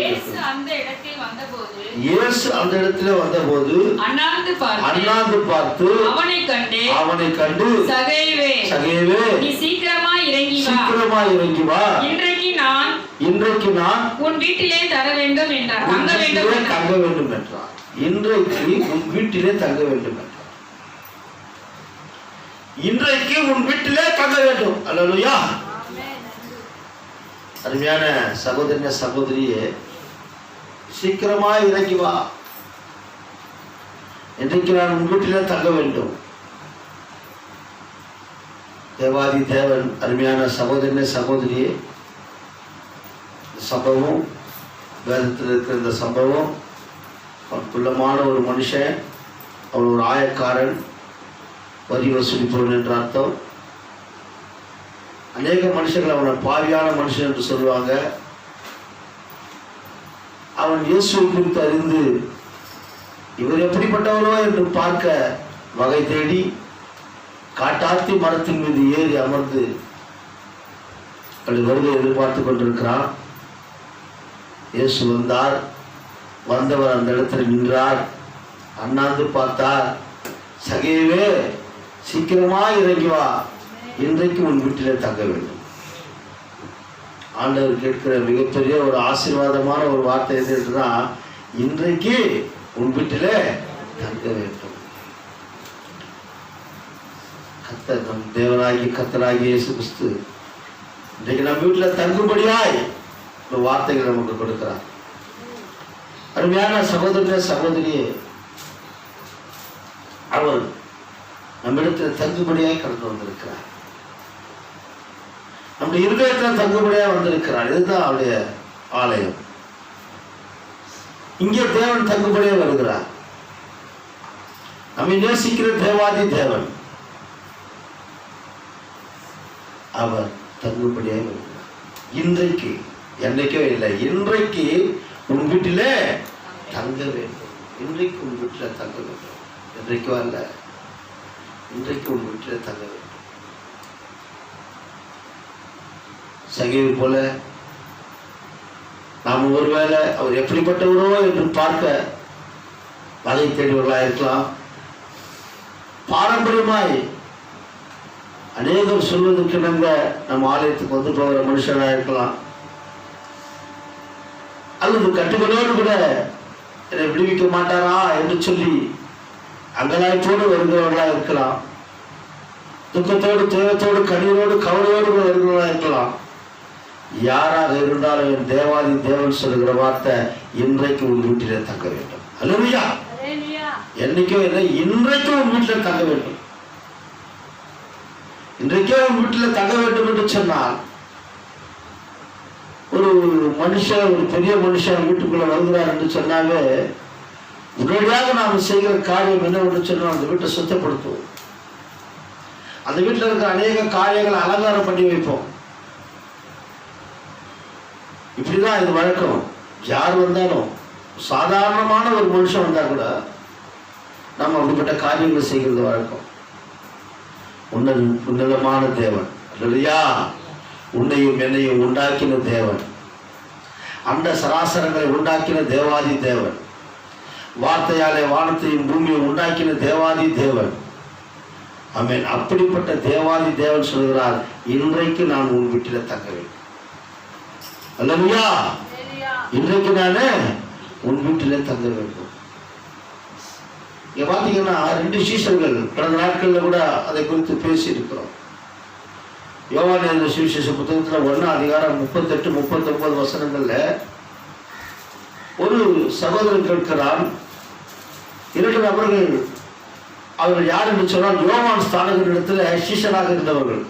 இயேசு அந்த இடத்திலே வந்தபோது அண்ணாந்து பார்த்து அவனை கண்டு சகேவே நீ சீக்கிரமாய் இறங்கி வா, இன்றைக்கு நான் உன் வீட்டிலே தங்க வேண்டும் என்றார். இன்றைக்கு உன் வீட்டிலே தங்க வேண்டும் என்றார். இன்றைக்கு உன் வீட்டிலே தங்க வேண்டும். அல்லேலூயா. அருமையான சகோதரனே சகோதரியே, சீக்கிரமாய் இறங்கி வா, இன்றைக்கு நான் உன் வீட்டிலே தங்க வேண்டும். தேவாதி தேவன், அருமையான சகோதரனே சகோதரியே, சம்பவம் வேதத்தில் இருக்கிற இந்த சம்பவம், குள்ளமான ஒரு மனுஷன், அவன் ஒரு ஆயக்காரன், வரி வசூலிப்பவன் என்ற அர்த்தம். அநேக மனுஷர்கள் அவனை பாவியான மனுஷன் என்று சொல்லுவாங்க. அவன் இயேசுவை குறித்து அறிந்து இவர் எப்படிப்பட்டவரோ என்று பார்க்க வகை தேடி காட்டாத்தி மரத்தின் மீது ஏறி அமர்ந்து அப்படி வருகை எதிர்பார்த்து கொண்டிருக்கிறான். இயேசு வந்தார். வந்தவர் அந்த இடத்துல நின்றார். அண்ணாந்து பார்த்தார். சகேவே, சீக்கிரமாக இறங்கி வா, இன்றைக்கு உன் வீட்டிலே தங்க வேண்டும். ஆண்டவர் கேட்கிற மிகப்பெரிய ஒரு ஆசீர்வாதமான ஒரு வார்த்தை எதுன்னா, இன்றைக்கு உன் வீட்டிலே தங்க வேண்டும். நம் தேவனாகி கர்த்தராகிய இயேசு கிறிஸ்து இன்றைக்கு நம் வீட்டில் தங்கும்படியாய் ஒரு வார்த்தைகள் நமக்கு கொடுக்கிறார். அருமையான சகோதரனே சகோதரியே, அவர் நம்மிடத்தில் தங்குபடியாய் கடந்து வந்திருக்கிறார். நம்முடைய இருதயத்தில் தங்குபடியாக வந்திருக்கிறார். இதுதான் அவருடைய ஆலயம். இங்கே தேவன் தங்குபடியாக வருகிறார். நம்மை நேசிக்கிற தேவாதி தேவன் அவர் தங்குபடியாக வருகிறார். இன்றைக்கு, என்னைக்கோ இல்லை, இன்றைக்கு உன் வீட்டிலே தங்க வேண்டும். இன்றைக்கு உன் வீட்டில் தங்க வேண்டும். இன்றைக்கோ அல்ல, இன்றைக்கு உன் வீட்டில் தங்க வேண்டும். சகேவு போல நாம் ஒருவேளை அவர் எப்படிப்பட்டவரோ என்று பார்க்க வகை தேடியவர்களாக இருக்கலாம். பாரம்பரியமாய் அநேகம் சொல்வதற்கு நம்ம ஆலயத்துக்கு வந்து போகிற மனுஷனாக இருக்கலாம். அல்லது கட்டுகளோடு கூட என்னை விடுவிக்க மாட்டாரா என்று சொல்லி அங்கலாய்ப்போடு வருகிறவர்களாக இருக்கலாம். துக்கத்தோடு, துயரத்தோடு, கண்ணீரோடு, கவலையோடு கூட வருகிறவர்களாக இருக்கலாம். யாராக இருந்தாலும் என் தேவாதி தேவன் சொல்லுகிற வார்த்தை, இன்றைக்கு உன் வீட்டிலே தங்க வேண்டும். அல்லேலூயா. என்னைக்கோ இல்லை, இன்றைக்கும் உன் வீட்டில் தங்க வேண்டும். இன்றைக்கே உன் வீட்டில் தங்க வேண்டும் என்று சொன்னால், ஒரு மனுஷன், ஒரு பெரிய மனுஷன் வீட்டுக்குள்ள வருகிறார் என்று சொன்னாவே உடனடியாக நாம் செய்கிற காரியம் என்னவென்று சொன்னால், அந்த வீட்டை சுத்தப்படுத்துவோம். அந்த வீட்டில் இருக்கிற அநேக காரியங்களை அலங்காரம் பண்ணி வைப்போம். இப்படிதான் இது வழக்கம். யார் வந்தாலும், சாதாரணமான ஒரு மனுஷன் வந்தா கூட நம்ம அப்படிப்பட்ட காரியங்கள் செய்கிறது வழக்கம். உன்னதமான தேவன், அல்லேலூயா, உன்னையும் என்னையும் உண்டாக்கின தேவன், அந்த சராசரங்களை உண்டாக்கின தேவாதி தேவன், வார்த்தையாலே வானத்தையும் பூமியை உண்டாக்கின தேவாதி தேவன். ஆமென். அப்படிப்பட்ட தேவாதி தேவன் சொல்கிறார், இன்றைக்கு நான் உன் வீட்டில் தங்க வேண்டும். அல்லேலூயா. இன்றைக்கு நானே உன் வீட்டிலே தங்க வேண்டும். இங்க பாத்தீங்கன்னா 2 சீஷர்கள் கடந்த நாட்கள்ல கூட அதை குறித்து பேசி இருக்கிறோம். யோவான் எழுதின சுவிசேஷ புத்தகத்துல 1 அதிகாரம் 38, 39 வசனங்கள்ல ஒரு சகோதரன் கேட்கிறான். 2 நபர்கள், அவர்கள் யார் என்று சொன்னால் யோவான் ஸ்நானகரிடத்தில் சீஷனாக இருந்தவர்கள்.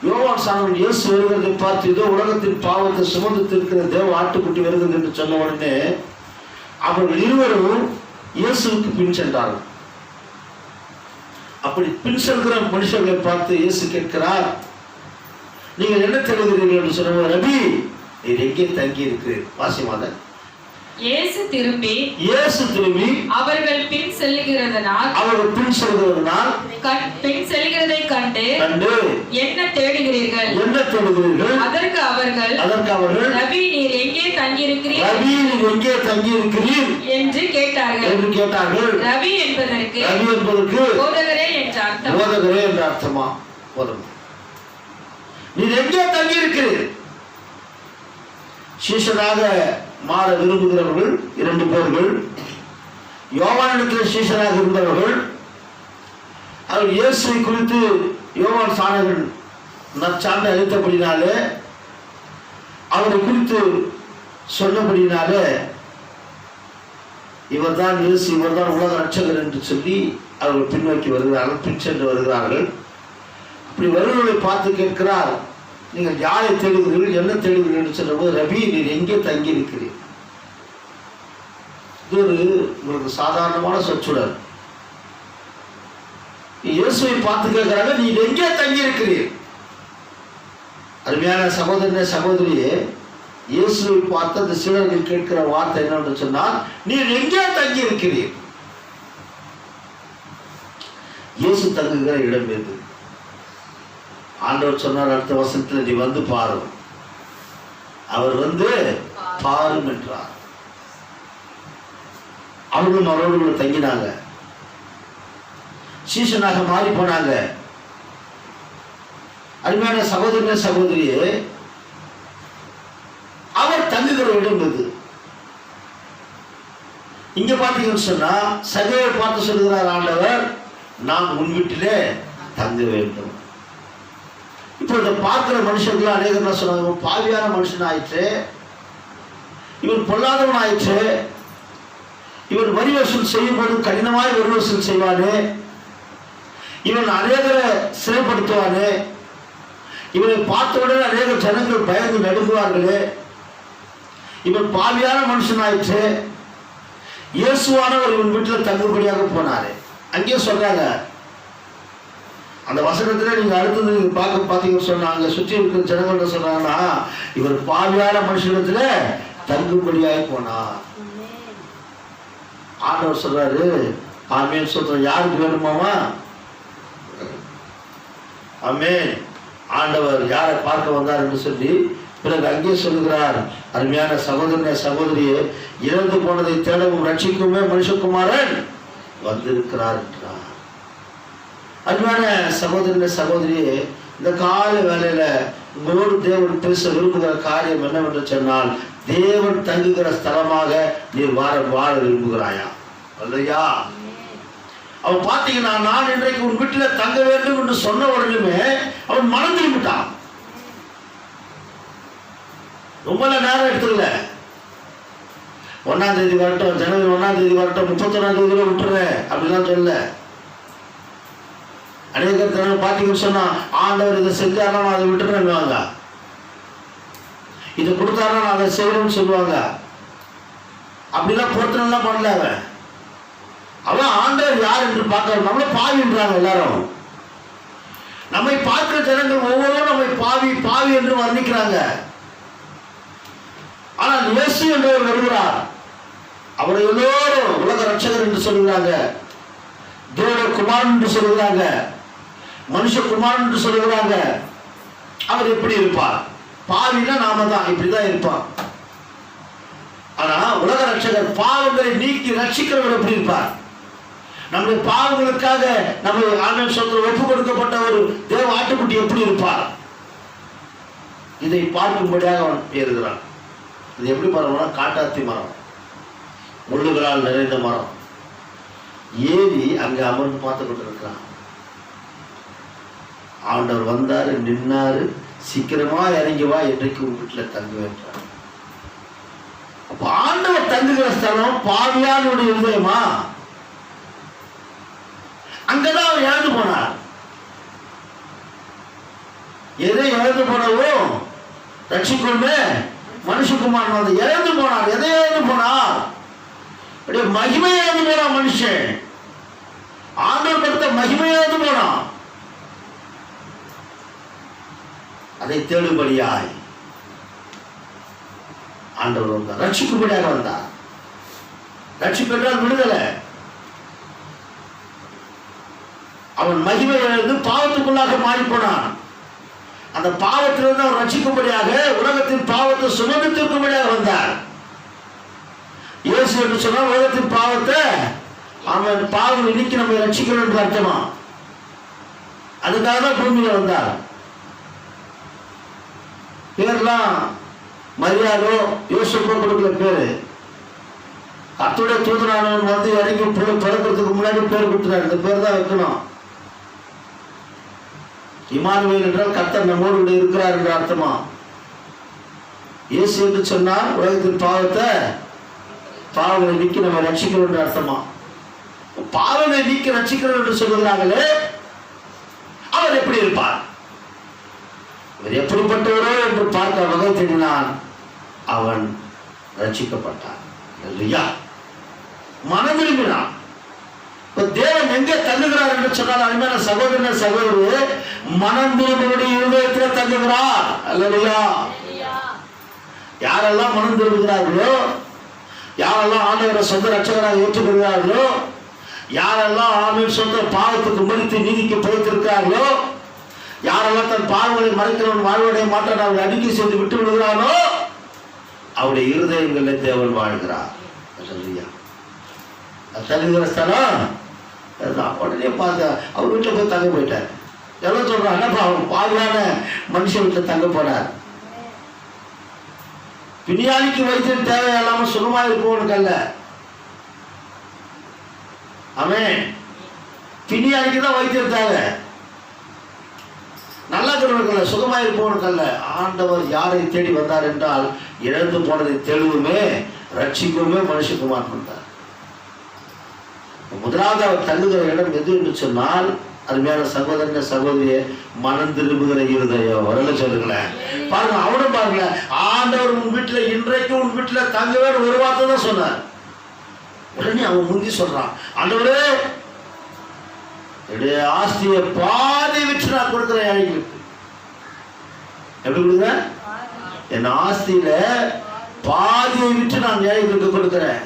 யோவான் ஸ்நானகன் இயேசு வருகிறதை பார்த்து, இதோ உலகத்தின் பாவத்தை சுமந்து தீர்க்கிற தேவ ஆட்டுக்குட்டி வருகிறது என்று சொன்ன உடனே அவர்கள் இருவரும் இயேசுவுக்கு பின் சென்றார்கள். அப்படி பின் செல்கிற மனுஷர்களை பார்த்து இயேசு கேட்கிறார், நீங்கள் என்ன தேடுகிறீர்கள் என்று சொன்ன, ரபி, நீர் எங்கே தங்கி இருக்கிறீர்? வாசிமாத இயேசு திரும்பி அவர்கள் பின் செல்கிறதனால் பின் செல்கிறதை கண்டு என்ன தேடுகிறீர்கள் அதற்கு அவர்கள் ரபி நீர் எங்கே தங்கியிருக்கிறீர் என்று கேட்டார்கள். ரபி என்பதற்கு போதகரே என்ற அர்த்தமா? நீர் எங்கே தங்கியிருக்கிறீர்? சீஷனாக மாற விரும்புகிறவர்கள் 2 பேர்கள், யோவானிடத்தில் சீஷனாக இருந்தவர்கள். அவர் இயேசுவை குறித்து யோவான் சாணகன் நற்சான்று அளித்தபடினாலே, அவரை குறித்து சொன்னபடினாலே, இவர்தான் இயேசு, இவர்தான் உலக ரட்சகர் என்று சொல்லி அவர்கள் பின்னோக்கி வருகிறார்கள், பின் சென்று வருகிறார்கள். அப்படி வருவர்களை பார்த்து கேட்கிறார், நீங்கள் யாரை தேடுகிறீர்கள், என்ன தேடுகிறீர்கள் என்று சொல்லும்போது, ரபி நீர் எங்கே தங்கி இருக்கிறீர்? இது ஒரு உங்களுக்கு சாதாரணமான சொற்சுடர். இயேசுவை பார்த்து கேட்கிறாங்க, நீர் எங்கே தங்கி இருக்கிறீர்? அருமையான சகோதரனே சகோதரியே, இயேசுவை பார்த்து அந்த சீடர்கள் கேட்கிற வார்த்தை என்னன்னு சொன்னால், நீர் எங்கே தங்கி இருக்கிறீர்? இயேசு தங்குகிற இடம் எது? ஆண்டவர் சொன்னார் அடுத்த வசனத்தில், நீ வந்து பாரு. அவர் வந்து பாரும் என்றார். அவர்களும் அவரோடு தங்கினாங்க, சீஷனாக மாறி போனாங்க. அருமையான சகோதரனே சகோதரியே, அவர் தங்குகிற இடம் எது? இங்க பாத்தீங்கன்னு சொன்னா, சகையை பார்த்து சொல்லுகிறார் ஆண்டவர், நான் உன் வீட்டிலே தங்க வேண்டும். இப்போ இதை பார்க்கிற மனுஷர்கள் அநேகர் சொன்னாங்க, பாவியான மனுஷன் ஆயிற்று, இவன் பொல்லாதவன் ஆயிற்று, இவன் வரி வசூல் செய்யும் போது கடினமாய் வரி வசூல் செய்வானே, இவன் அநேகரை சிறைப்படுத்துவானே, இவனை பார்த்தவுடன் அநேக ஜனங்கள் பயந்து நடுங்குவார்களே, இவன் பாவியான மனுஷன் ஆயிற்று, இயேசுவானவர் இவன் வீட்டில் தங்குபடியாக போனாரு. அங்கேயே சொல்றாங்க, அந்த வசனத்துல நீங்க அடுத்தது பார்த்தீங்கன்னு சொன்னாங்க, சுற்றி இருக்கிற ஜனங்கள் சொன்னாங்கன்னா, இவர் பாவியான மனுஷனத்துல தங்குபடியாக போனார். ஆண்டவர் சொல்றாரு, ஆமேன் சொல்றோம். யாருக்கு வேணுமாமா? ஆமேன். ஆண்டவர் யாரை பார்க்க வந்தார் என்று சொல்லி பிறகு அங்கே சொல்லுகிறார், அருமையான சகோதரனே சகோதரியே, இறந்து போனதை தேடவும் ரட்சிக்குமே மனுஷகுமாரன் வந்திருக்கிறார் என்றார். அருமையான சகோதரனே சகோதரியே, இந்த கால வேளையில உங்களோடு தேவன் பேச விரும்புகிற காரியம் என்னவென்று சொன்னால், தேவன் தங்குகிற ஸ்தலமாக நீர் வாழ விரும்புகிறாயா? அல்லையா? அவன் பார்த்தீங்கன்னா, நான் இன்றைக்கு உன் வீட்டில் தங்க வேண்டும் என்று சொன்ன உடனே அவன் மனம் திரும்பிட்டான். ரொம்ப நேரம் எடுத்துக்கல. 1ஆம் தேதி வரட்டும், ஜனவரி 1ஆம் தேதி வரட்டும், 31ஆம் தேதியில விட்டுறேன் அப்படிலாம் சொல்ல. அநேகர் தினம் பார்த்தீங்கன்னு சொன்னா, ஆண்டவர் இதை செஞ்சாருன்னா நான் அதை விட்டுறேன்னுவாங்க, இதை கொடுத்தாருன்னா நான் அதை செய்யணும்னு சொல்லுவாங்க. அப்படிலாம் பொருத்தனெல்லாம் பண்ணல. அவன் ஆண்டவர் யார் என்று பார்க்க நம்மள பாவின்றாங்க எல்லாரும். நம்மை பார்க்கிற ஜனங்கள் ஒவ்வொருவரும் நம்மை பாவி பாவி என்று வர்ணிக்கிறாங்க. ஆனால் இயேசு என்றவர் வருகிறார், அவரை எல்லோரும் உலக ரட்சகர் என்று சொல்லுகிறாங்க, தேவ குமாரன் என்று சொல்லுகிறாங்க, மனுஷகுமாரன் என்று சொல்லுகிறாங்க. அவர் எப்படி இருப்பார்? பாவினா நாம தான், இப்படிதான் இருப்பான். ஆனா உலக ரட்சகர் பாவங்களை நீக்கி ரட்சிக்கிறவர் எப்படி இருப்பார்? நம்முடைய பாவங்களுக்காக நம்ம ஆண்டவன் சொல்ற ஒப்பு கொடுக்கப்பட்ட ஒரு தேவ ஆட்டுக்குட்டி எப்படி இருப்பார்? இதை பார்க்கும்படியாக அவன் ஏறுகிறான். இது எப்படி மரம்னா, காட்டாத்தி மரம், முள்ளுகளால் நிறைந்த மரம். ஏறி அங்க அமர்ந்து பார்த்து கொண்டிருக்கிறான். ஆண்டவர் வந்தாரு, நின்னாரு, சீக்கிரமா இறங்கி வா, இன்றைக்கு உங்க வீட்டில் தங்குவேன்றார். அப்ப ஆண்டவர் தங்குகிற ஸ்தலம் பாவியானுடைய இருதயமா? அங்கதான் அவர் இழந்து போனார். எதை இழந்து போனவோ ரட்சிக்கொண்டு மனுஷகுமாரன் வந்து இழந்து போனார். எதை இழந்து போனார்? மகிமை இழந்து போனான் மனுஷன். ஆண்டவர் கொடுத்த மகிமை இழந்து போனான். அதை தேடுபடியாய் ஆண்டவர் வந்தார், ரட்சிக்கும்படியாக வந்தார். ரட்சிப்பு என்றால் விடுதலை. அவன் மகிமை இழந்து பாவத்துக்குள்ளாக மாறி போனான். அந்த பாவத்திலிருந்து அவன் ரட்சிக்கும்படியாக உலகத்தின் பாவத்தை சுமந்து தீர்க்கும்படியாக வந்தார். இயேசு என்று சொன்னால் உலகத்தின் பாவத்தை அவன் பாவம் இன்னைக்கு நம்ம ரட்சிக்கணும் என்று அர்த்தமா. அதுக்காக தான் பூமியில வந்தார். பேர்லாம் மரியாதோ யோசிப்போ கொடுக்கல பேரு. கர்த்தருடைய தூதனானவன் வந்து இறங்கி பிறக்கிறதுக்கு முன்னாடி பேர் கொடுத்துறாரு. இந்த பேர் தான் வைக்கணும். இமானுவேல் என்றால் கர்த்தர் நம்மோடு கூட இருக்கிறார் என்ற அர்த்தமா. இயேசு என்று சொன்னால் உலகத்தின் பாவங்களை நீக்கி நம்ம ரட்சிக்கிறோம் என்று அர்த்தமா. பாவங்களை நீக்கி ரட்சிக்கிறோம் என்று சொல்லுகிறார்களே, அவர் எப்படி இருப்பார், இவர் எப்படிப்பட்டவரோ என்று பார்க்க வகை தேடினான். அவன் ரட்சிக்கப்பட்டான். இல்லையா? மனம் விரும்பினான். தேவன் எங்கே தங்குகிறார் என்று சொன்னால் அருமையான சகோதரன சகோதரி, மனம் திரும்புடைய இருதயத்தில் தங்குகிறார். அல்லையா? யாரெல்லாம் மனம் திரும்புகிறார்களோ, யாரெல்லாம் ஆண்டவரை சொந்த ரட்சகராக ஏற்றுக்கொள்கிறார்களோ, யாரெல்லாம் ஆவின் சொந்த பாவத்துக்கு மறித்து நீதிக்கு பிழைத்திருக்கிறார்களோ, யாரெல்லாம் தன் பாவங்களை மறைக்கிறவன் வாழ்வடைய மாற்றான் அவரை அறிக்கை செய்து விட்டு விடுகிறானோ, அவருடைய இருதயங்களில் தேவன் வாழ்கிறார். தங்குகிற ஸ்தலம் உடனே பார்த்த அவர் வீட்டில் போய் தங்க போயிட்டார். எவ்வளோ சொல்றாங்க, அவன் பாவியான மனுஷன் வீட்டில் தங்க போனார். பிணியாளிக்கு வைத்தியம் தேவையில்லாம சுகமா இருப்பவனுக்கு அல்ல. அவன் பிணியாளிக்கு தான் வைத்தியம் தேவை, நல்லா இருக்கிறவனுக்கு சுகமா இருப்பவனுக்கு அல்ல. ஆண்டவர் யாரை தேடி வந்தார் என்றால் இழந்து போனதை தெளிவுமே ரட்சிக்குமே மனுஷகுமார் வந்தார். முதலாவது அவர் தங்குகிற இடம் எது என்று சொன்னால், அருமையான சகோதரன சகோதரிய, மனம் திரும்புகிற இருதயம். வரல சொல்லுங்களேன். பாருங்க, அவனும் பாருங்க, ஆண்டவர் உன் வீட்டுல இன்றைக்கு உன் வீட்டுல தங்கவே ஒரு வார்த்தை தான் சொன்னார். உடனே அவன் முந்தி சொல்றான், ஆண்டவரே என்னுடைய ஆஸ்தியை பாதி விட்டு நான் கொடுக்குறேன் ஏழைகளுக்கு. எப்படி கொடுக்குறேன்? என் ஆஸ்தியில பாதியை விட்டு நான் ஏழைகளுக்கு கொடுக்கிறேன்.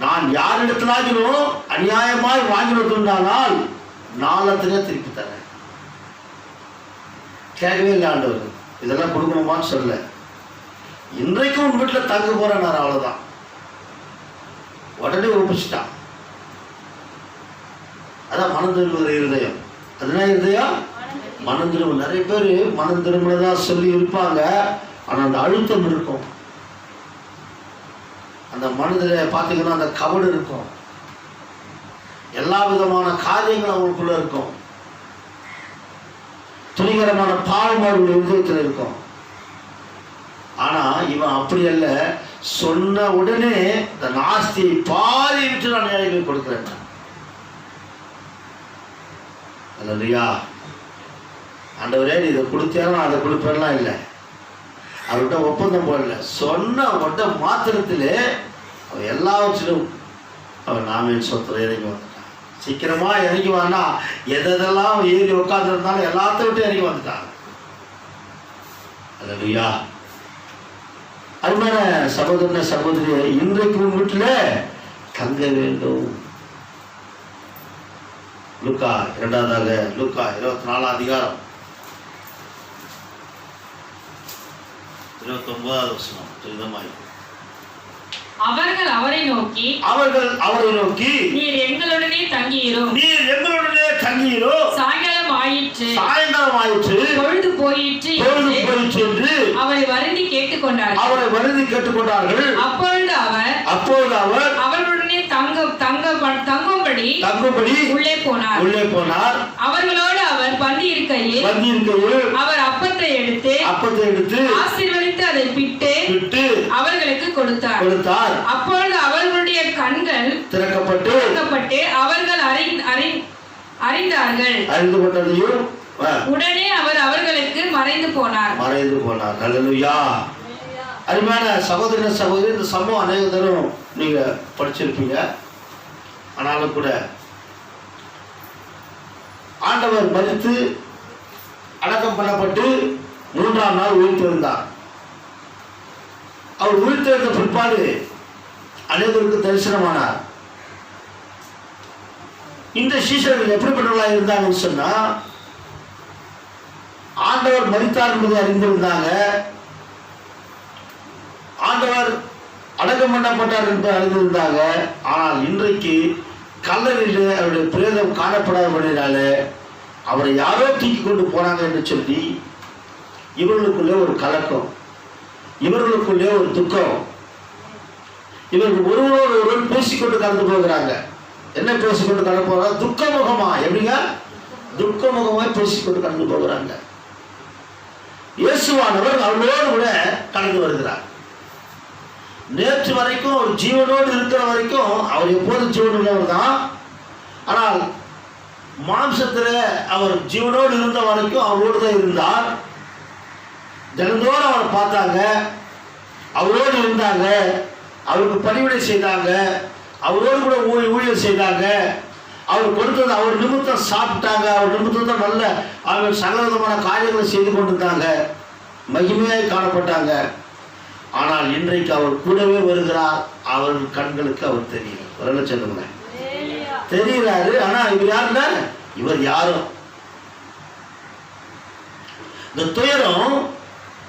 நான் யாரிடத்திலாகினோ அநியாயமாய் வாங்கினதுண்டானால் நாளத்திலே திருப்பி தரேன். கேட்கவே இல்லை ஆண்டவர், இதெல்லாம் கொடுக்கணுமான்னு சொல்ல. இன்றைக்கும் உன் வீட்டில் தங்க போறேன், அவ்வளவுதான். உடனே ஒப்பிச்சிட்டான். அதான் மனம் திரும்புகிற இருதயம். அதுதான் இருதயம் மனம் திரும்ப. நிறைய பேர் மனம் திரும்பினதா சொல்லி இருப்பாங்க, ஆனா அந்த அழுத்தம் இருக்கும். அந்த மனதில் பார்த்தீங்கன்னா அந்த கவடு இருக்கும், எல்லா விதமான காரியங்களும் அவங்களுக்குள்ள இருக்கும், துணிகரமான பாவம் அவர்களுடைய இதயத்தில் இருக்கும். ஆனா இவன் அப்படி அல்ல. சொன்ன உடனே இந்த நாஸ்தியை பாதி விட்டு நான் ஏழைகளுக்கு கொடுக்கிறேன். அல்லையா? ஆண்டவரே நீ இதை கொடுத்தேன் நான் அதை கொடுப்பேன்லாம் இல்லை. அவர்கிட்ட ஒப்பந்தம் போடல. சொன்ன உடனே மாத்திரத்திலே அவன் எல்லாவற்றிலும் அவன் நாமின் சொத்துல இறங்கி வந்துட்டான். சீக்கிரமா இறங்கி வானா எதெல்லாம் ஏறி உட்கார்ந்துருந்தாலும் எல்லாத்தையும் விட்டு இறங்கி வந்துட்டான். அல்லேலூயா. அருமையான சகோதரன சகோதரியே, இன்றைக்கு உன் வீட்டில் தங்க வேண்டும். லூக்கா 2 லூக்கா 24 அதிகாரம் 29வது வசனம் துரிதமாய். அவர்கள் அவரை நோக்கி நீர் எங்களுடனே தங்கியிரும். சாயங்காலம் ஆயிற்று, பொழுது போயிற்று என்று அவரை வருந்தி கேட்டுக்கொண்டார்கள். அப்பொழுது அவர் அவர்களுடனே தங்கும்படி உள்ளே போனார். அவர்களோடு அவர் பந்தி இருக்கையில் அவர் அப்பத்தை எடுத்து ஆசீர்வதித்து அதை பிட்டு அவர்களுக்கு கொடுத்தார். அப்பொழுது அவர்களுடைய கண்கள் திறக்கப்பட்டு அவர்கள் அறிந்தார்கள். அறிந்து கொண்டதையும் உடனே அவர் அவர்களுக்கு மறைந்து போனார். அல்லேலூயா. அருமையான சகோதர சகோதரி, இந்த சம்பவம் அநேக தரம் நீங்க படிச்சிருப்பீங்க. ஆனாலும் கூட ஆண்டவர் மரித்து அடக்கம் பண்ணப்பட்டு 3ஆம் நாள் உயிர்த்தெழுந்தார். அவர் உயிர்த்தெழுந்த பிற்பாடு அநேகருக்கு தரிசனமானார். இந்த சீஷர்கள் எப்படிப்பட்டவர்களாக இருந்தாங்கன்னு சொன்னா, ஆண்டவர் மரித்தார் என்பதை அறிந்திருந்தாங்க, ஆண்டவர் அடக்கம் பண்ணப்பட்டார் என்று அறிந்திருந்தாங்க. ஆனால் இன்றைக்கு கல்லறையில் அவருடைய பிரேதம் காணப்படாதபடினாலே அவரை யாரோ தூக்கி கொண்டு போனாங்க என்று சொல்லி இவர்களுக்குள்ளே ஒரு கலக்கம், இவர்களுக்குள்ளே ஒரு துக்கம். இவர்கள் ஒருவரோடு ஒருவர் பேசிக்கொண்டு கடந்து போகிறாங்க. என்ன பேசிக்கொண்டு கடந்து போகிறாங்க? துக்கமுகமா. எப்படிங்க? துக்கமுகமாய் பேசிக்கொண்டு கடந்து போகிறாங்க. இயேசுவானவர் அவர்களோடு கூட கடந்து வருகிறார். நேற்று வரைக்கும் ஒரு ஜீவனோடு இருக்கிற வரைக்கும் அவர் எப்போதும் ஜீவனுள்ளவர் தான். ஆனால் மாம்சத்தில் அவர் ஜீவனோடு இருந்த வரைக்கும் அவரோடு தான் இருந்தார். தினந்தோறும் அவரை பார்த்தாங்க, அவரோடு இருந்தாங்க, அவருக்கு பணிவிடை செய்தாங்க, அவரோடு கூட ஊழியர் செய்தாங்க. அவர் கொடுத்தது அவர் நிமித்தம் சாப்பிட்டாங்க, அவர் நிமித்தம் தான் நல்ல அவர் சகலவிதமான காரியங்களை செய்து கொண்டிருந்தாங்க, மகிமையாய் காணப்பட்டாங்க. ஆனால் இன்றைக்கு அவர் கூடவே வருகிறார். அவர் கண்களுக்கு அவர் தெரியல. வரல சொல்லுங்க, தெரிகிறாரு. ஆனா இவர் யாருன்னா, இவர் யாரும். இந்த துயரம்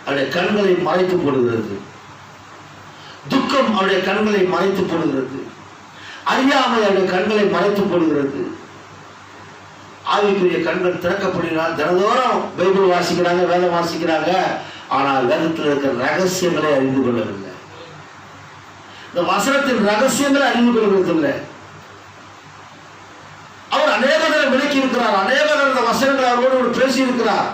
அவருடைய கண்களை மறைத்து போடுகிறது, துக்கம் அவருடைய கண்களை மறைத்து போடுகிறது, அறியாமை அவருடைய கண்களை மறைத்து போடுகிறது. ஆவிக்குரிய கண்கள் திறக்கப்படுகிறார். தினந்தோறும் பைபிள் வாசிக்கிறாங்க, வேதம் வாசிக்கிறாங்க. ஆனால் வேதத்தில் இருக்கிற ரகசியங்களை அறிந்து கொள்ளவில்லை. இந்த வசனத்தின் ரகசியங்களை அறிந்து கொள்வதில்லை. அவர் அநேக தடவை விளக்கி இருக்கிறார், அநேக தடவை இந்த வசனங்களை அவரோடு பேசி இருக்கிறார்.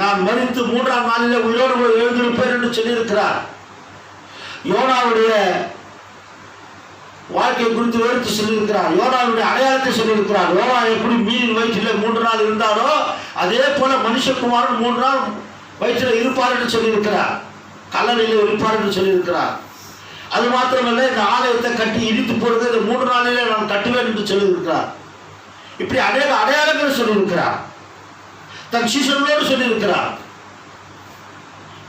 நான் மரித்து 3ஆம் நாளிலே உயிரோடு எழுந்திருப்பேன் என்று சொல்லியிருக்கிறார். யோனாவுடைய வாழ்க்கை குறித்து எடுத்து சொல்லியிருக்கிறார். யோனாவுடைய அடையாளத்தை சொல்லியிருக்கிறார். யோனா எப்படி மீனின் வயிற்றில் 3 நாள் இருந்தாரோ அதே போல மனுஷகுமாரன் 3 நாள் வயிற்றில் இருப்பார் என்று சொல்லியிருக்கிறார். கல்லறையில் இருப்பார் என்று சொல்லியிருக்கிறார். அது மாத்திரமல்ல, இந்த ஆலயத்தை கட்டி இடித்து போடுறது இந்த 3 நாளிலே நான் கட்டுவேன் என்று சொல்லியிருக்கிறார். இப்படி அநேக அடையாளங்களை சொல்லியிருக்கிறார். தன் சீஷர்களோடு சொல்லியிருக்கிறார்.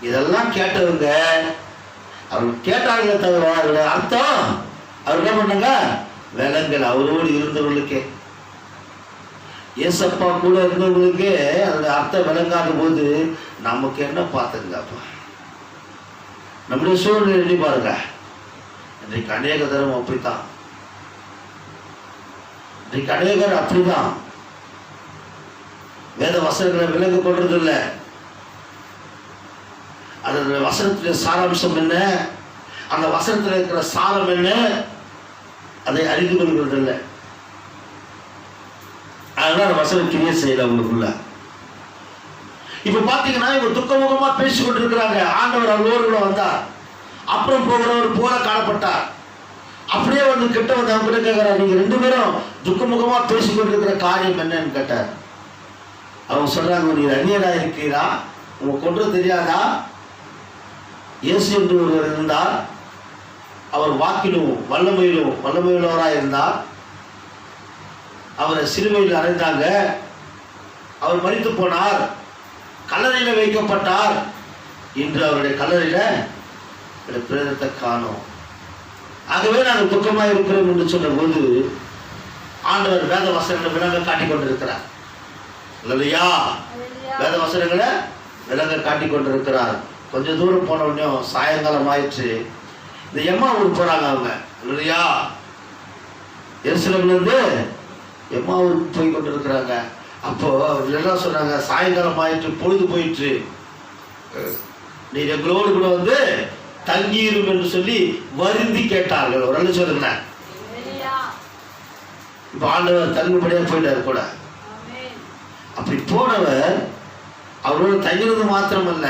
இதெல்லாம் கேட்டவங்க அவர் கேட்டார்களே தவிர அவருடைய அர்த்தம் அவர் என்ன பண்ணாங்க? விலங்கல். அவரோடு இருந்தவர்களுக்கே, ஏசப்பா கூட இருந்தவர்களுக்கே அதோட அர்த்தம் விளங்காத போது நமக்கு என்ன பார்த்துங்கப்பா? நம்முடைய சூழ்நிலை எண்ணி பாருங்க. இன்றைக்கு அநேக தரம் அப்படித்தான். இன்றைக்கு அநேகர் அப்படிதான் வேத வசனங்களை விளங்க கொள்றது இல்லை. அதோட வசனத்துடைய சாராம்சம் என்ன, அந்த வசனத்தில் இருக்கிற சாரம் என்ன, அதை அறிந்து கொள்கிறது இல்லை. அதனால வசனம் கிரியை செய்யல அவங்களுக்குள்ள. இப்ப பாத்தீங்கன்னா இவங்க துக்கமுகமா பேசி கொண்டிருக்கிறாங்க. ஆண்டவர் அவரோடு வந்தார், அப்புறம் போகிறவர் போல காணப்பட்டார். அப்படியே வந்து கிட்ட வந்து அவங்க கிட்ட கேட்கிறார், நீங்க 2 பேரும் துக்கமுகமா பேசி கொண்டிருக்கிற காரியம் என்னன்னு கேட்டார். அவங்க சொல்றாங்க, நீங்க அந்நியரா இருக்கிறீரா? உங்களுக்கு ஒன்றும் தெரியாதா? இயேசு என்று ஒருவர் இருந்தார். அவர் வாக்கிலும் வல்லமையுள்ளவராக இருந்தார். அவரை சிலுவையில் அறைந்தாங்க. அவர் மரித்து போனார், கல்லறையில் வைக்கப்பட்டார். இன்று அவருடைய கல்லறையில் பிரேதத்தை காணோம். ஆகவே நாங்கள் துக்கமாக இருக்கிறோம் என்று சொன்ன போது ஆண்டவர் வேத வசனங்களை விலங்க காட்டிக் கொண்டிருக்கிறார். இல்லையா? வேத வசனங்களை விலங்க காட்டிக் கொண்டிருக்கிறார். கொஞ்சம் தூரம் போன உடனே சாயங்காலம் ஆயிடுச்சு. இந்த எம்மா ஊருக்கு போறாங்க அவங்க. இல்லையா? எருசலேம்லேருந்து எம்மா ஊருக்கு போய் கொண்டு இருக்கிறாங்க. அப்போ எல்லாம் சொன்னாங்க, சாயங்காலம் ஆயிட்டு, பொழுது போயிட்டு, நீ எங்களோடு கூட வந்து தங்கிரும் என்று சொல்லி வருந்தி கேட்டார்கள். ஒரு ஆள் சொல்லுங்க. இப்ப ஆண்டவர் தங்குபடியா போயிட்டாரு கூட. அப்படி போனவர் அவரோட தங்கினது மாத்திரமல்ல,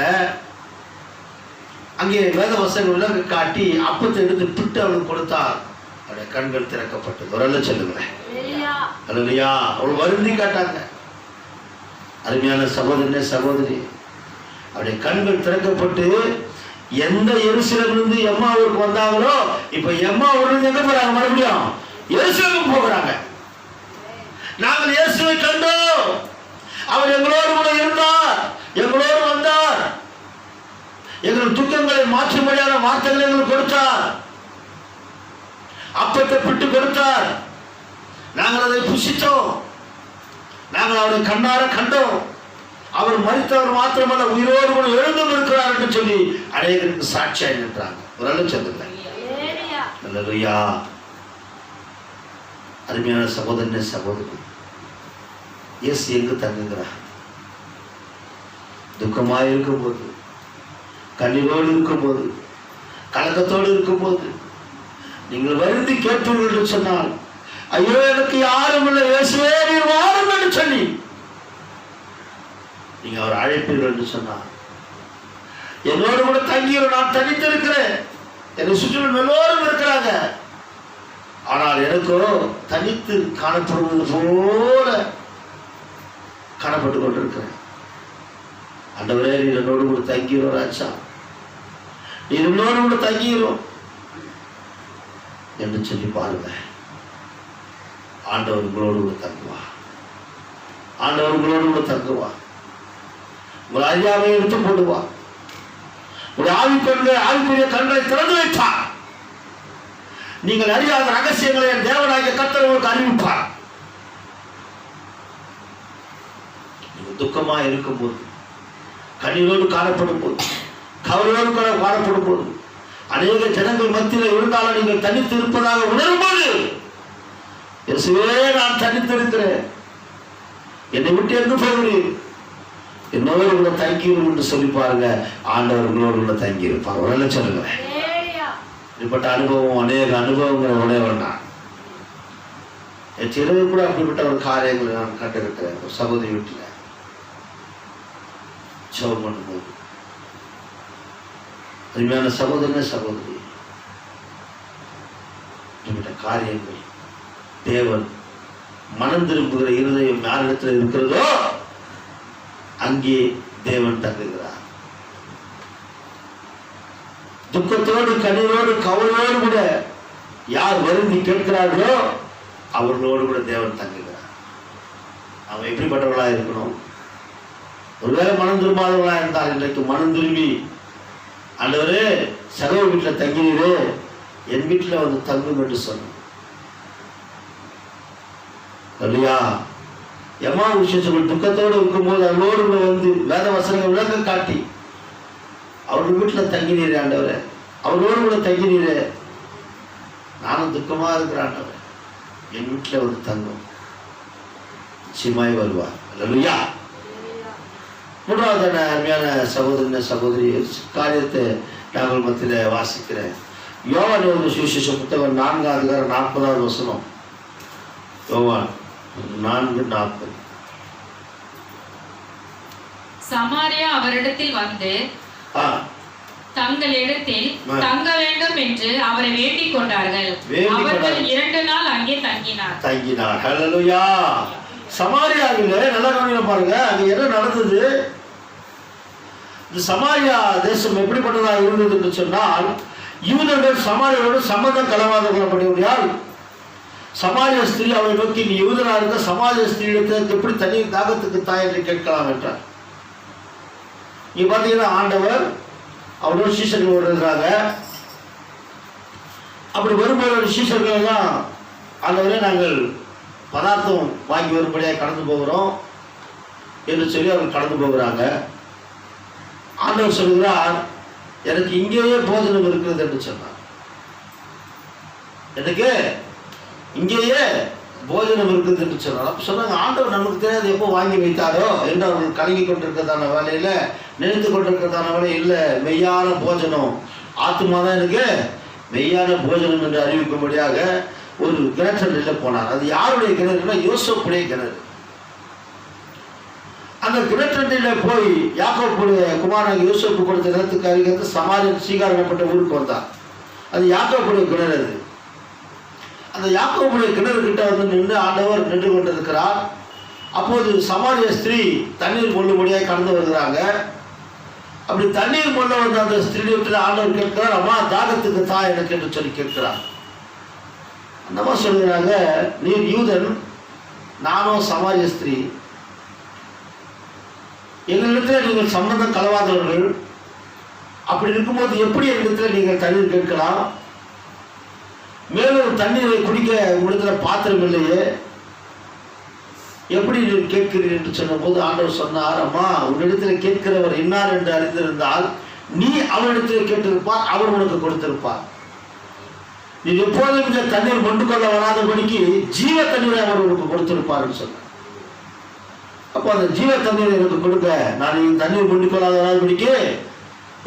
அங்கே வேத வசனங்கள் விளக்கு காட்டி அப்பத்தை எடுத்து பிட்டு அவளுக்கு கொடுத்தார். அவருடைய கண்கள் திறக்கப்பட்டது. ஒரு ஆள் சொல்லுங்களேன். அல்லையா? அவள் வருந்தி காட்டாங்க. அருமையான சகோதரனே சகோதரி, அவருடைய கண்கள் திறக்கப்பட்டு எந்த எருசலேமிலிருந்து எம்மா ஊருக்கு வந்தாங்களோ இப்ப எம்மா ஊர்ல எங்க போறாங்க? மறுபடியும் எருசலேமுக்கு போகிறாங்க. நாங்கள் இயேசுவை கண்டோம், அவர் எங்களோடு கூட இருந்தார், எங்களோடு வந்தார், எங்கள் துக்கங்களை மாற்றும்படியான வார்த்தைகளை எங்களுக்கு கொடுத்தார். அப்பத்தை பிட்டு கொடுத்தார். நாங்கள் அதை புசித்தோம். நாங்கள் அவரை கண்ணார கண்டோம். அவர் மரித்தவர் மாத்திரமல்ல, உயிரோடு கூட எழுந்தும் இருக்கிறார் என்று சொல்லி அநேகருக்கு சாட்சியாய் நின்றாங்க. ஒரு அளவு சொல்லுங்க. அல்லேலூயா. அருமையான சகோதரனே, சகோதரி, இயேசு எங்கு தங்குகிறார்? துக்கமாய் இருக்கும் போது, கண்ணீரோடு இருக்கும் போது, கலக்கத்தோடு இருக்கும் போது நீங்கள் வருந்தி கேட்பீர்கள் என்று சொன்னால், ஐயோ எனக்கு யாரும் இல்லை, இயேசுவே நீர் வாரும் என்று சொல்லி நீங்க அவர் அழைப்பீர்கள் என்று சொன்னார், என்னோடு கூட தங்கிடும். நான் தனித்து இருக்கிறேன், என்னை சுற்றிலும் எல்லோரும் இருக்கிறாங்க, ஆனால் எனக்கோ தனித்து காணப்படுவது போல காணப்பட்டு கொண்டிருக்கிறேன். ஆண்டவரே, நீர் என்னோடு கூட தங்கிடும் ராஜா, நீர் என்னோடு கூட தங்கிடும் என்று சொல்லி பாருங்க. ஆண்டவர் உங்களோடு கூட தங்குவா. ஆண்டவர் உங்களோடு கூட தங்குவா. உங்கள் அறியாமையை எடுத்து போடுவா. உங்கள் ஆவிக்குரிய கண்களை திறந்து வைப்பார். நீங்கள் அறியாத ரகசியங்களை தேவனாகிய கர்த்தர் உங்களுக்கு அறிவிப்பார். நீங்கள் துக்கமா இருக்கும் போது, கண்ணீரோடு காணப்படும் போது, கவலையோடு காணப்படும் போது, அநேக ஜனங்கள் மத்தியில் இருந்தாலும் நீங்கள் தனித்து இருப்பதாக உணரும் போது, இயேசுவே நான் தனித்து இருக்கிறேன், என்னை விட்டு எங்கு போகிறீர், என்னோடு கூட தங்கிடும் என்று சொல்லி பாருங்க. ஆண்டவர் உங்களோடு கூட தங்கி இருப்பார். உடனே சொல்லுங்க. இப்படிப்பட்ட அனுபவம், அநேக அனுபவங்களை உடையவர்தான். என் சிறகு கூட அப்படிப்பட்ட ஒரு காரியங்களை நான் கண்டிருக்கிறேன். ஒரு சகோதரி வீட்டில் ஜெபம் பண்ணும்போது, அருமையான சகோதரனே, சகோதரி, இப்படிப்பட்ட காரியங்கள் தேவன் மனம் திரும்புகிற இருதயம் யாரிடத்தில் இருக்கிறதோ அங்கே தேவன் தங்குகிறார். துக்கத்தோடு, கண்ணீரோடு, கவலையோடு கூட யார் வருந்தி கேட்கிறார்களோ அவர்களோடு கூட தேவன் தங்குகிறார். அவன் எப்படிப்பட்டவர்களா இருக்கணும்? ஒருவேளை மனம் திரும்பாதவர்களா இருந்தால், இன்றைக்கு மனம் திரும்பி, ஆண்டவரே சகோ வீட்டில் தங்கினீரே, என் வீட்டில் வந்து தங்கும் என்று சொன்ன இல்லையா? எம்மா விஷயங்கள் துக்கத்தோடு இருக்கும்போது அவரோடு வந்து வேத வசனங்கள் விளக்க காட்டி, அவர்கள் வீட்டில் தங்கினீரே ஆண்டவரே, அவரோடு கூட தங்கினீரே, நானும் துக்கமா இருக்கிறேன் ஆண்டவரே, என் வீட்டில் வந்து தங்கும், நிச்சயமாய் வருவார். அல்லேலூயா. மூன்றாவது அருமையான சகோதரன சகோதரி காரியத்தை நாங்கள் மத்தியில் வாசிக்கிறேன். யோவான் எழுதின சுவிசேஷ புத்தகம் 4ஆம் அதிகாரம் 40வது வசனம். யோவான் 4:40. சமாரியா அவரிடத்தில் வந்து தங்களிடத்தில் தங்க வேண்டும் என்று அவரை வேண்டிக் கொண்டார்கள். அவர்கள் 2 நாள் அங்கே தங்கினார். ஹல்லேலூயா. சமாரியாவிலே நல்ல கவனிக்க பாருங்க, அங்க என்ன நடந்தது? இந்த சமாரியா தேசம் எப்படிப்பட்டதாக இருந்தது என்று சொன்னால், யூதர்கள் சமாரியோடு சம்பந்தம் கலவாதவர்களால் சமாரிய ஸ்திரீ அவரை நோக்கி, நீ யூதனா இருக்க சமாரிய ஸ்திரீக்கு எப்படி தண்ணீர் தாகத்துக்கு தாய் என்று கேட்கலாம் என்றார். இங்க பார்த்தீங்கன்னா ஆண்டவர் அவரோட சீஷர்கள் வருகிறாங்க. அப்படி வரும்போது சீஷர்கள் எல்லாம், ஆண்டவரே நாங்கள் பதார்த்தம் வாங்கி வரும்படியாக கடந்து போகிறோம் என்று சொல்லி அவர் கடந்து போகிறாங்க. ஆண்டவர் சொல்கிறார், எனக்கு இங்கேயே போஜனம் இருக்கிறது என்று சொன்னார். எனக்கு இங்கேயே போஜனம் இருக்குது என்று சொன்னார். அப்போ சொன்னாங்க, ஆண்டவர் நமக்கு தெரியாது எப்போ வாங்கி வைத்தாரோ என்று அவர்கள் கலங்கி கொண்டிருக்கிறதான வேலையில், நினைத்து கொண்டிருக்கிறதான வேலை இல்லை. மெய்யான போஜனம் ஆத்மா தான் எனக்கு மெய்யான போஜனம் என்று அறிவிக்கும்படியாக ஒரு கிணற்றில் போனார். அது யாருடைய கிணறுனா யோசேப்புடைய கிணறு. அந்த கிணற்றில் போய் யாக்கோப்புடைய குமாரன் யோசேப்பு கொடுத்த நிலத்துக்கு அருகே சமாரியன் சீகாரப்பட்ட ஊருக்கு வந்தார். அது யாக்கோப்புடைய கிணறு. அது அந்த யாக்கோப்புடைய கிணறு கிட்ட வந்து நின்று ஆண்டவர் நின்று கொண்டிருக்கிறார். அப்போது சமாரிய ஸ்திரீ தண்ணீர் கொள்ளும்படியாக கடந்து வருகிறாங்க. அப்படி தண்ணீர் கொண்டு வந்த அந்த ஸ்திரீ ஆண்டவர் கேட்கிறார், அம்மா தாகத்துக்கு தா எனக்கு என்று சொல்லி கேட்கிறார். அந்தம்மா சொல்கிறாங்க, நீர் யூதன், நானும் சமாரிய ஸ்திரீ, எங்களிடத்தில் நீங்கள் சம்பந்தம் மேலும் தண்ணீரை குடிக்க முடிக்கிற பாத்திரம் இல்லையே, எப்படி நீ கேட்கிறீர் என்று சொன்னபோது ஆண்டவர் சொன்னார், அம்மா உன்னிடத்தில் கேட்கிறவர் இன்னார் என்று அறிந்திருந்தால் நீ அவரிடத்தில் கேட்டிருப்பார், அவர் உனக்கு கொடுத்திருப்பார். நீ எப்போதும் இந்த தண்ணீர் கொண்டு கொள்ள வராதபடிக்கு ஜீவ தண்ணீரை அவர் உனக்கு கொடுத்திருப்பார்னு சொன்னார். அப்போ அந்த ஜீவ தண்ணீரை எனக்கு கொடுக்க, நான் நீ தண்ணீர் கொண்டு கொள்ளாத வராதபடிக்கு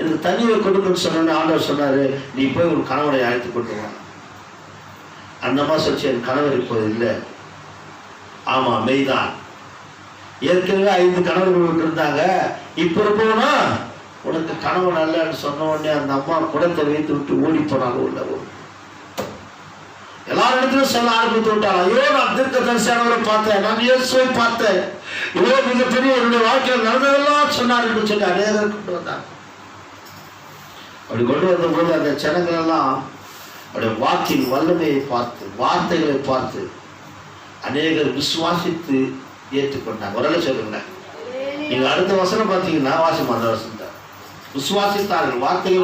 எனக்கு தண்ணீரை கொடுக்கணும்னு சொன்னோன்னு ஆண்டவர் சொன்னாரு, நீ போய் ஒரு கணவரை அழைத்து கொண்டு வா. அந்த மாதிரி சொல்லிச்சு, என் கணவர் இப்போது இல்லை. ஆமா மெய்தான், ஏற்கனவே 5 கணவர்கள் இருந்தாங்க, இப்ப இருப்போனா உனக்கு கணவன் அல்லன்னு சொன்ன உடனே அந்த அம்மா குடத்தை வைத்து விட்டு ஓடி போனாங்க உள்ள. எல்லாரிடத்திலும் சொல்ல ஆரம்பித்து விட்டாள், ஐயோ நான் தீர்க்க தரிசனவரை பார்த்தேன், நான் இயேசுவை பார்த்தேன், இவ்வளோ மிகப்பெரிய என்னுடைய வாழ்க்கையில் நடந்ததெல்லாம் சொன்னார் என்று சொல்லி அநேகர் கொண்டு வந்தாங்க. அப்படி கொண்டு வந்த போது அந்த ஜனங்கள் எல்லாம் அவருடைய வாக்கின் வல்லமையை பார்த்து, வார்த்தைகளை பார்த்து அநேகர் விசுவாசித்து ஏற்றுக்கொண்டாங்க. ஒரு சொல்லுங்க, நீங்க அடுத்த வசனம் பார்த்தீங்கன்னா வாசம் அந்த வசனம் விசுவாசித்தார்கள், வார்த்தையை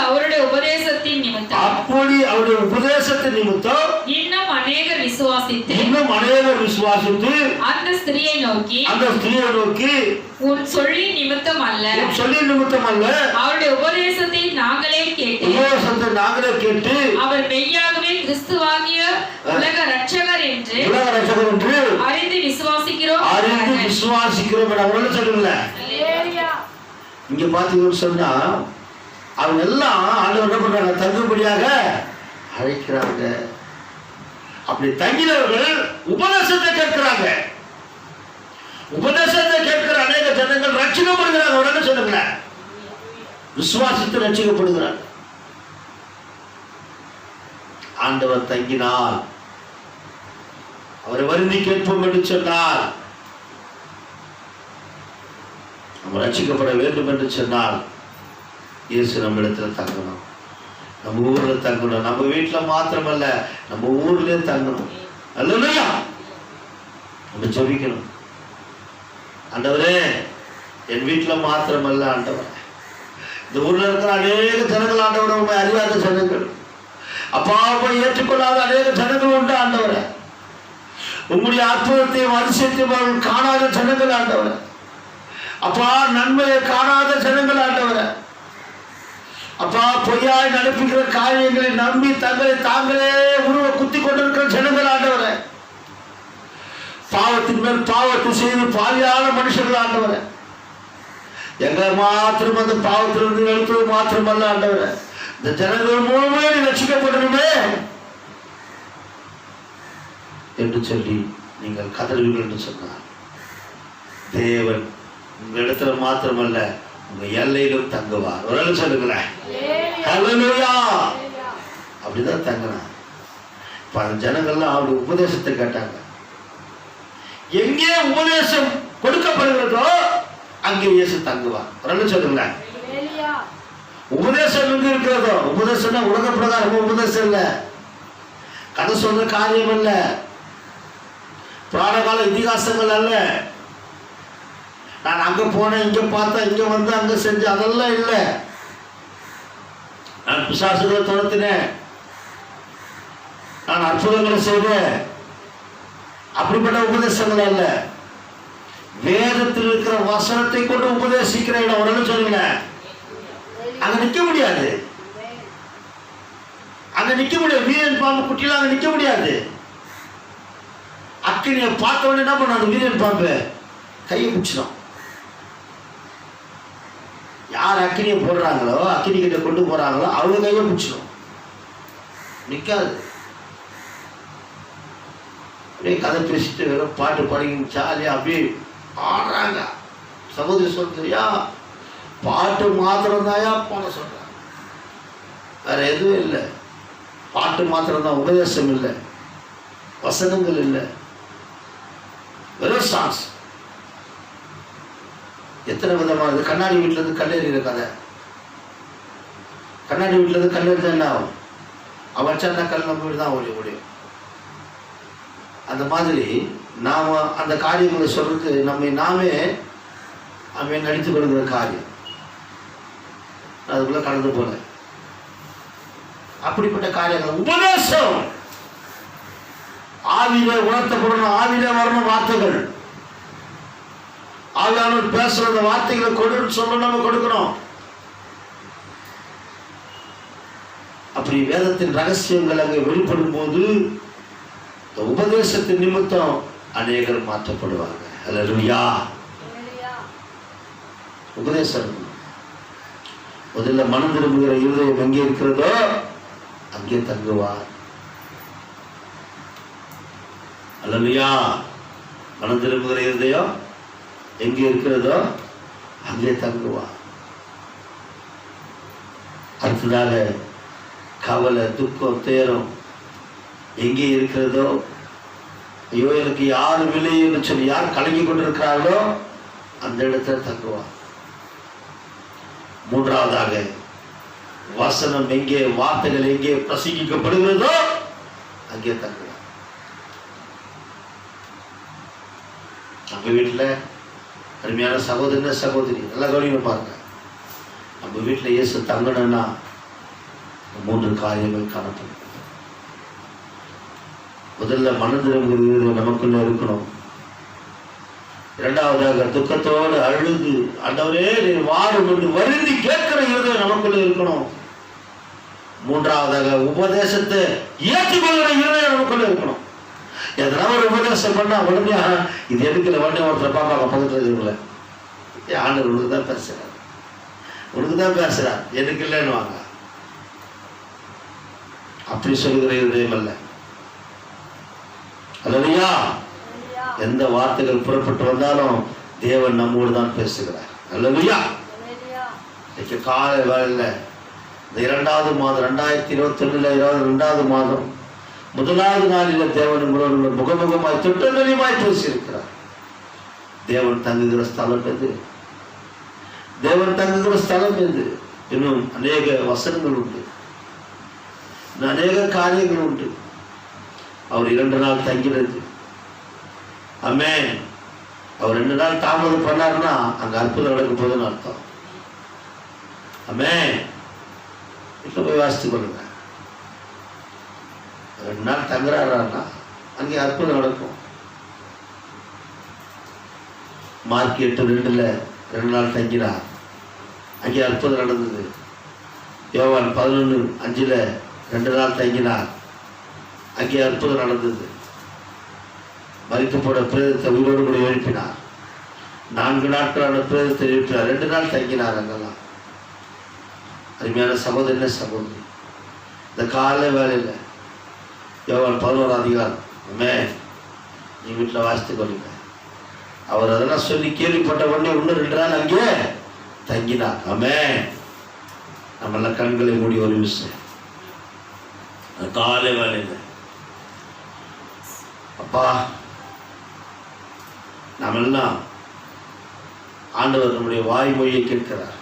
அவருடைய உபதேசத்தின் நிமித்தம், அப்படி அவருடைய உபதேசத்தின் நிமித்தம் இன்னும் அநேகர் விசுவாசித்து அந்த ஸ்திரியை நோக்கி உன் சொல்லி நிமித்தம் அல்ல அவருடைய உபதேசத்தை நாங்களே கேட்டு அவர் மெய்யாகவே கிறிஸ்துவாகிய உலக ரட்சகர் என்று அறிந்து விசுவாசிக்கிறோம். இங்க பாத்தீங்கன்னு சொன்னா அவங்க எல்லாம் ஆண்டவர் என்ன பண்றாங்க, தங்கும்படியாக அழைக்கிறாங்க. அப்படி தங்கினவர்கள் உபதேசத்தை கேட்கிறாங்க. உபதேசத்தை கேட்கிற அநேக ஜனங்கள் ரட்சிக்கப்படுகிறாங்க. உடனே சொல்லுங்க, விசுவாசித்து ரட்சிக்கப்படுகிறாங்க. ஆண்டவர் தங்கினால், அவரை வருந்தி கேட்போம் என்று சொன்னால், நம்ம ரட்சிக்கப்பட வேண்டும் என்று சொன்னால் இயேசு நம்ம இடத்துல தங்கணும், நம்ம ஊர்ல தங்கணும். நம்ம வீட்டுல மாத்திரமல்ல, நம்ம ஊர்லயே தங்கணும். அல்லேலூயா. நம்ம ஜெபிக்கணும், ஆண்டவரே என் வீட்டுல மாத்திரமல்ல ஆண்டவரே, இந்த ஊர்ல இருக்கிற அநேக ஜனங்கள் ஆண்டவரை உண்மை அறியாத ஜனங்கள், அப்பாவை ஏற்றுக்கொள்ளாத அநேக ஜனங்கள் உண்டு ஆண்டவரே. உங்களுடைய அற்புதத்தையும் அதிசயத்தையும் அவர்கள் காணாத ஜனங்கள் ஆண்டவரே. அப்பா நன்மையை காணாத ஜனங்கள் ஆண்டவரே. அப்பா பொய்யாய் நடப்பிக்கிற காரியங்களை நம்பி தங்களை தாங்களே உருவ குத்தி கொண்டிருக்கிற ஜனங்கள் ஆண்டவரே. பாவத்தின் மேல் பாவத்தை செய்து பாவியான மனுஷர்கள் ஆண்டவரே. எங்களை மாத்திரம் அந்த பாவத்திலிருந்து எழுப்பது மாத்திரமல்ல ஆண்டவரே, இந்த ஜனங்கள் மூலமே ரட்சிக்கப்படணுமே என்று சொல்லி நீங்கள் கதறுவீர்கள் என்று சொன்னார். தேவன் உங்க இடத்துல மாத்திரமல்ல, உங்க எல்லையிலும் தங்குவார். ஒரு சொல்லுங்களேன், அப்படிதான் தங்கினார். இப்ப அந்த ஜனங்கள்லாம் அவருடைய உபதேசத்தை கேட்டாங்க. எங்கே உபதேசம் கொடுக்கப்படுகிறதோ அங்கே இயேசு தங்குவார். ஒரு சொல்லுங்களேன், உபதேசம் எங்க இருக்கிறதோ, உபதேசம்னா உலக பிரகாரம் உபதேசம் இல்ல, கதை சொல்ற காரியம் இல்ல, புராணகால இதிகாசங்கள் அல்ல, நான் அங்க போனேன், இங்க பார்த்தேன், இங்க வந்து அங்க செஞ்சேன், அதெல்லாம் இல்லை. நான் பிசாசுகளை துரத்தினேன், நான் அற்புதங்களை செய்தேன், அப்படிப்பட்ட உபதேசங்கள் அல்ல. வேதத்தில் இருக்கிற வசனத்தை கொண்டு உபதேசிக்கிற இடம். உடனே சொல்லுங்க, அங்க நிக்க முடியாது, அங்க நிக்க முடியாது. வீரன் பாம்பு குட்டியில அங்க நிக்க முடியாது. அக்கினியை பார்த்த உடனே என்ன பண்ண, அந்த வீரன் பாம்பு கையை பிடிச்சிடும். யார் அக்கினியை போடுறாங்களோ, அக்கினி கிட்ட கொண்டு போறாங்களோ அவங்க கையை பிடிச்சிடும், நிக்காது. அப்படியே கதை பேசிட்டு வெறும் பாட்டு பாடிங்க ஜாலியா அப்படியே ஆடுறாங்க. சகோதரி சொல்றியா, பாட்டு மாத்திரம் தாயா போன சொல்றாங்க, வேற எதுவும் இல்லை. பாட்டு மாத்திரம் தான், உபதேசம் இல்லை, வசனங்கள் இல்லை, வெறும் சாங்ஸ். எத்தனை விதமானது. கண்ணாடி வீட்டுல இருந்து கல்லெறிகிற கதை, கண்ணாடி வீட்டுல இருந்து கல்லெறி என்ன ஆகும், அவன் வச்சா கல் நம்ம வீடு தான் ஓடி முடியும். அந்த மாதிரி நாம அந்த காரியங்களை சொல்றது நம்மை நாமே நடித்துக் கொள்கிற காரியம். அதுக்குள்ள கடந்து போல அப்படிப்பட்ட காரியங்கள் உபதேசம் ஆவியிலே உணர்த்தப்படணும், ஆவியிலே வரணும் வார்த்தைகள். ஆவியானவர் பேசுற அந்த வார்த்தைகளை கொடுன்னு சொல்ல நம்ம கொடுக்கணும். அப்படி வேதத்தின் ரகசியங்கள் அங்கே வெளிப்படும் போது இந்த உபதேசத்தின் நிமித்தம் அநேகர் மாற்றப்படுவாங்க. அல்லேலூயா. உபதேசம் முதல்ல மனம் திரும்புகிற இருதயம் எங்கே இருக்கிறதோ அங்கே தங்குவார். அல்லேலூயா. மனம் திரும்புகிற இருதயம் எங்கே இருக்கிறதோ அங்கே தங்குவார். அடுத்ததாக கவலை, துக்கம், தேரம் எங்கே இருக்கிறதோ, ஐயோ எனக்கு யாரும் இல்லை என்று சொல்லி யார் கலங்கி கொண்டிருக்கிறார்களோ அந்த இடத்துல தங்குவார். மூன்றாவதாக வசனம் எங்கே, வார்த்தைகள் எங்கே பிரசங்கிக்கப்படுகிறதோ அங்கே தங்குவார். நம்ம வீட்டில் அருமையான சகோதரன சகோதரி நல்லா கவனிக்க பாருங்க. நம்ம வீட்டில் இயேசு தங்கணும்னா 3 காரியங்கள் காணப்படும். முதல்ல மனதில் நமக்குள்ள இருக்கணும். இரண்டாவதாக துக்கத்தோடு அழுது ஆண்டவரே நீ வாரும் என்று வருந்தி கேட்கிற இருதயம் நமக்குள்ள இருக்கணும். மூன்றாவதாக உபதேசத்தை ஏற்றுக்கொள்கிற இருதயம் நமக்குள்ள இருக்கணும். எதனா ஒரு உபதேசம் பண்ணா உடனே இது எதுக்குல உடனே ஒருத்தர் பாப்பா பக்கத்துல இருக்குல்ல, ஆண்டவர் உனக்கு தான் பேசுறார், உனக்கு தான் பேசுறார், எனக்கு இல்லைன்னு வாங்க. அப்படி சொல்லுகிற இருதயம் அல்ல. அல்லேலூயா. எந்த வார்த்தைகள் புறப்பட்டு வந்தாலும் தேவன் நம்மோடு தான் பேசுகிறார். அல்லேலூயா. இன்னைக்கு காலை வேளையில இந்த 2வது மாதம் 2021 2வது மாதம் 1வது நாளில் தேவன் உங்களோடு முகமுகமாய் தொட்டமாய் பேசியிருக்கிறார். தேவன் தங்குகிற ஸ்தலம் எது? தேவன் தங்குகிற ஸ்தலம் எது? இன்னும் அநேக வசனங்கள் உண்டு, அநேக காரியங்கள் உண்டு. அவர் 2 நாள் தங்கிறது. ஆமென். அவர் 2 நாள் தாமதம் பண்ணாருன்னா அங்க அற்புதம் நடக்க போதுன்னு அர்த்தம். ஆமென். இப்ப போய் வாசித்துக் கொள்ளுங்க. 2 நாள் தங்குறாருன்னா அங்கே அற்புதம் நடக்கும். மார்க் 8:2 2 நாள் தங்கினார், அங்கே அற்புதம் நடந்தது. யோவான் 11:5 2 நாள் தங்கினார், அங்கே அற்புதம் நடந்தது. மரித்து போன பிரேதத்தை உயிரோடு கூட எழுப்பினார். 4 நாட்களான பிரேதத்தை எழுப்பினார். 2 நாள் தங்கினார் அங்கெல்லாம். அருமையான சகோதரனே சகோதரி, இந்த காலை வேலையில் யோவான் 11 அதிகாரம் நீ வீட்டில் வாசித்து கொள்ளுங்க. அவர் அதெல்லாம் சொல்லி கேள்விப்பட்ட உடனே இன்னும் 2 நாள் அங்கே தங்கினார். ஆமென். நம்மெல்லாம் கண்களை மூடி ஒரு விஷயம் காலை வேலையில் அப்பா நாமெல்லாம் ஆண்டவர் நம்முடைய வாய்மொழியை கேட்கிறார்.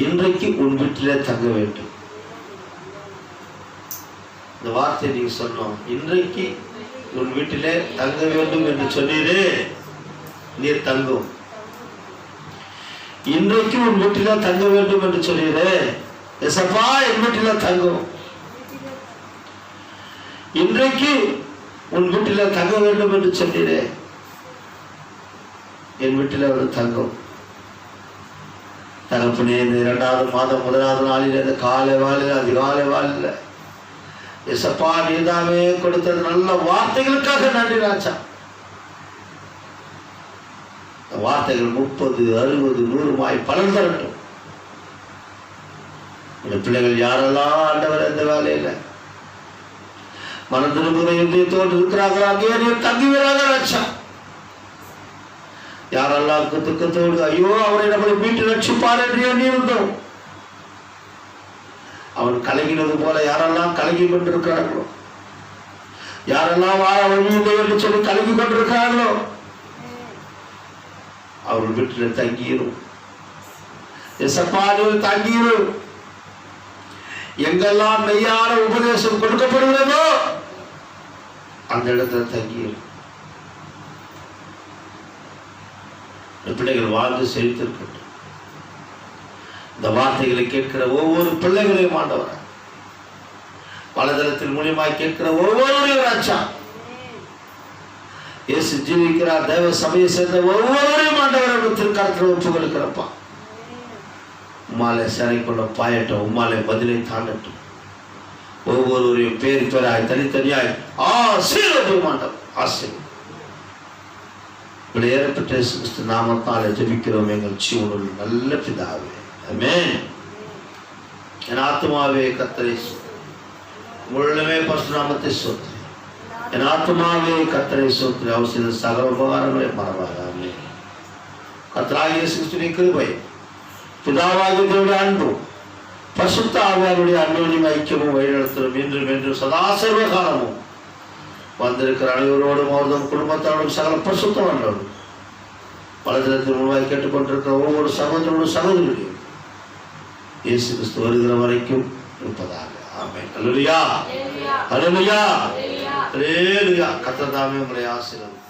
இன்றைக்கு உன் வீட்டிலே தங்க வேண்டும். இந்த வார்த்தை நீங்க சொன்னோம். இன்றைக்கு உன் வீட்டிலே தங்க வேண்டும் என்று சொன்னீரே, நீர் தங்கும். இன்றைக்கு உன் வீட்டிலே தங்க வேண்டும் என்று சொன்னீரே, எசப்பா என் வீட்டிலே தங்கும். இன்றைக்கு உன் வீட்டில் தங்க வேண்டும் என்று சொன்னீரே, என் வீட்டில் அவர் தங்கும். தகப்பனே, இந்த 2வது மாதம் 1வது நாளில் இந்த காலை வாழில் அதிகாலை வாழில் எசப்பா நீதாமே கொடுத்தது நல்ல வார்த்தைகளுக்காக நன்றி ராஜா. வார்த்தைகள் 30, 60, 100 பலன் தரட்டும். இந்த பிள்ளைகள் யாரெல்லாம் ஆண்டவர் இந்த வேலையில் மனம் திரும்புகிற இதயத்தோடு இருக்கிறார்களோ அங்கே நீர் தங்குவீராக ராஜா. யாரெல்லாம் துக்கத்தோடு ஐயோ அவரை நம்மளை மீட்டு ரட்சிப்பார் என்று எண்ணியிருந்தோம், அவன் கலங்கினது போல யாரெல்லாம் கலங்கி கொண்டிருக்கிறார்களோ, யாரெல்லாம் வாழ வழியில்லை என்று சொல்லி கலங்கி கொண்டிருக்கிறார்களோ அவர்கள் வீட்டில் தங்கிரும். தங்கிரும். எங்கெல்லாம் மெய்யான உபதேசம் கொடுக்கப்படுகிறதோ அந்த இடத்துல தங்கிடும். பிள்ளைகள் வாழ்ந்து செழித்திருக்கட்டும். இந்த வார்த்தைகளை கேட்கிற ஒவ்வொரு பிள்ளைகளையும் ஆண்டவர் வலைதளத்தின் மூலியமாய் கேட்கிற ஒவ்வொருவரையும் ராஜா இயேசு ஜீவிக்கிறார். தேவ சபையை சேர்ந்த ஒவ்வொருவரையும் ஆண்டவர் திருக்கரத்தில் ஒப்பு கொடுக்கிறப்பா. உம்மாலே சிறை கொள்ள பாயட்டும், உம்மாலே பதிலை தாண்டட்டும். ஒவ்வொருவரையும் பேர் பேராய் தனித்தனியாய் ஆசீர்வதியும் ஆண்டவர். ஆசீர்வதி ஏற்பட்ட கிறிஸ்து நாமத்தாலே ஜெபிக்கிறோம் எங்கள் ஜீவனுள்ள நல்ல பிதாவே. ஆமென். என் ஆத்துமாவே கர்த்தரை முழுமே பரிசுத்த நாமத்தை ஸ்தோத்திரி. என் ஆத்துமாவே கர்த்தரை ஸ்தோத்திரி. அவர் செய்த சகல உபகாரங்களை மறவாதே. ஆமென். கர்த்தராகிய இயேசு கிறிஸ்துவின் கிருபை, பிதாவாகிய தேவனுடைய அன்பு, பரிசுத்த ஆவியானவருடைய அன்யோன்யம் ஐக்கியமும் வழிநடத்தலும் இன்றும் என்றும் சதா சர்வ காலமும் வந்திருக்கிற அனைவரோடும் அவர்தம் குடும்பத்தாரோடும் சகல பரிசுத்தவான்களோடும் வலைதளத்தின் மூலமாய் கேட்டுக்கொண்டிருக்கிற ஒவ்வொரு சகோதரனும் சகோதரியும் இயேசு கிறிஸ்து வருகிற வரைக்கும் இருப்பதாக. ஆமென். அல்லேலூயா, அல்லேலூயா, அல்லேலூயா. கர்த்தர் தாமே உங்களை ஆசீர்வதிப்பார்.